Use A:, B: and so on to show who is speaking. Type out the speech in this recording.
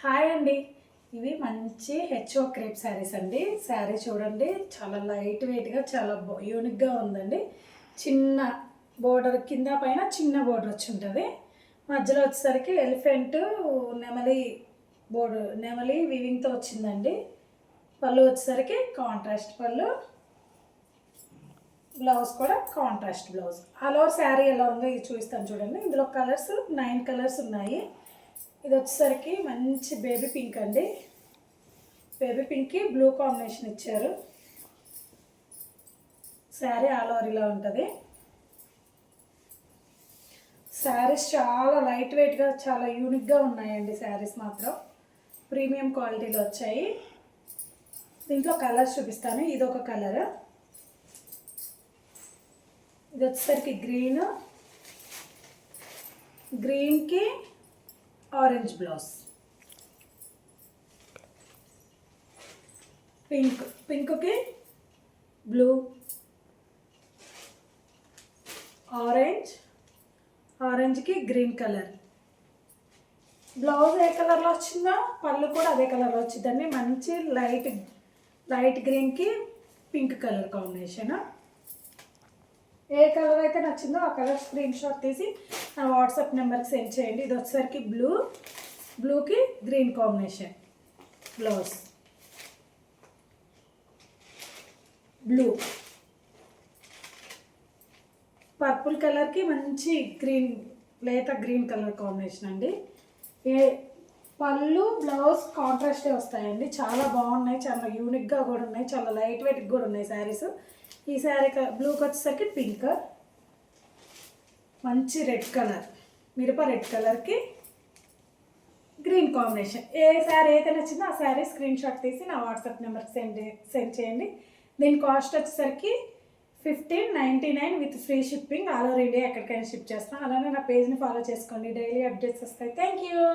A: Hi అండి. ఇవి మంచి హెచ్ఓ క్రేప్ శారీస్ అండి. శారీ చూడండి, చాలా లైట్ వెయిట్గా, చాలా యూనిక్గా ఉందండి. చిన్న బోర్డర్ కింద పైన చిన్న బోర్డర్ వచ్చి ఉంటుంది. మధ్యలో వచ్చేసరికి ఎలిఫెంట్ నెమలి బోర్డర్, నెమలి వివింగ్తో వచ్చిందండి. పళ్ళు వచ్చేసరికి కాంట్రాస్ట్ పళ్ళు, బ్లౌజ్ కూడా contrast blouse. All over sari ఎలా ఉందో ఇది చూపిస్తాను చూడండి. ఇందులో కలర్స్ 9 కలర్స్ ఉన్నాయి. ఇది వచ్చేసరికి మంచి బేబీ పింక్ అండి. బేబీ పింక్కి బ్లూ కాంబినేషన్ ఇచ్చారు. శారీ ఆల్ ఓవర్ ఇలా ఉంటుంది. శారీస్ చాలా లైట్ వెయిట్గా, చాలా యూనిక్గా ఉన్నాయండి. శారీస్ మాత్రం ప్రీమియం క్వాలిటీలో వచ్చాయి. దీంట్లో కలర్స్ చూపిస్తాను. ఇది ఒక కలర్, ఇది వచ్చేసరికి గ్రీన్కి ఆరెంజ్ బ్లౌజ్, పింక్కి బ్లూ, ఆరెంజ్కి గ్రీన్ కలర్. బ్లౌజ్ ఏ కలర్లో వచ్చిందో పళ్ళు కూడా అదే కలర్లో వచ్చిందండి. మంచి లైట్ గ్రీన్కి పింక్ కలర్ కాంబినేషన్. ఏ కలర్ అయితే నచ్చిందో ఆ కలర్ స్క్రీన్ షాట్ తీసి నా వాట్సాప్ నెంబర్కి సెండ్ చేయండి. ఇది వచ్చేసరికి బ్లూకి green combination blouse, blue purple కలర్కి మంచి లేత గ్రీన్ కలర్ కాంబినేషన్ అండి. పళ్ళు బ్లౌజ్ కాంట్రాస్టే వస్తాయండి. చాలా బాగున్నాయి, చాలా యూనిక్గా కూడా ఉన్నాయి, చాలా లైట్ వెయిట్గా కూడా ఉన్నాయి శారీస్. ఈ శారీ బ్లూకి వచ్చేసరికి పింక్, మంచి రెడ్ కలర్, మిరప రెడ్ కలర్కి గ్రీన్ కాంబినేషన్. ఏ శారీ అయితే నచ్చిందో ఆ శారీ స్క్రీన్ షాట్ తీసి నా వాట్సాప్ నెంబర్కి సెండ్ చేయండి. దీని కాస్ట్ వచ్చేసరికి 1599 with free shipping. All over India ఎక్కడికైనా షిప్ చేస్తాం. అలానే నా పేజ్ని ఫాలో చేసుకోండి, డైలీ అప్డేట్స్ వస్తాయి. Thank you.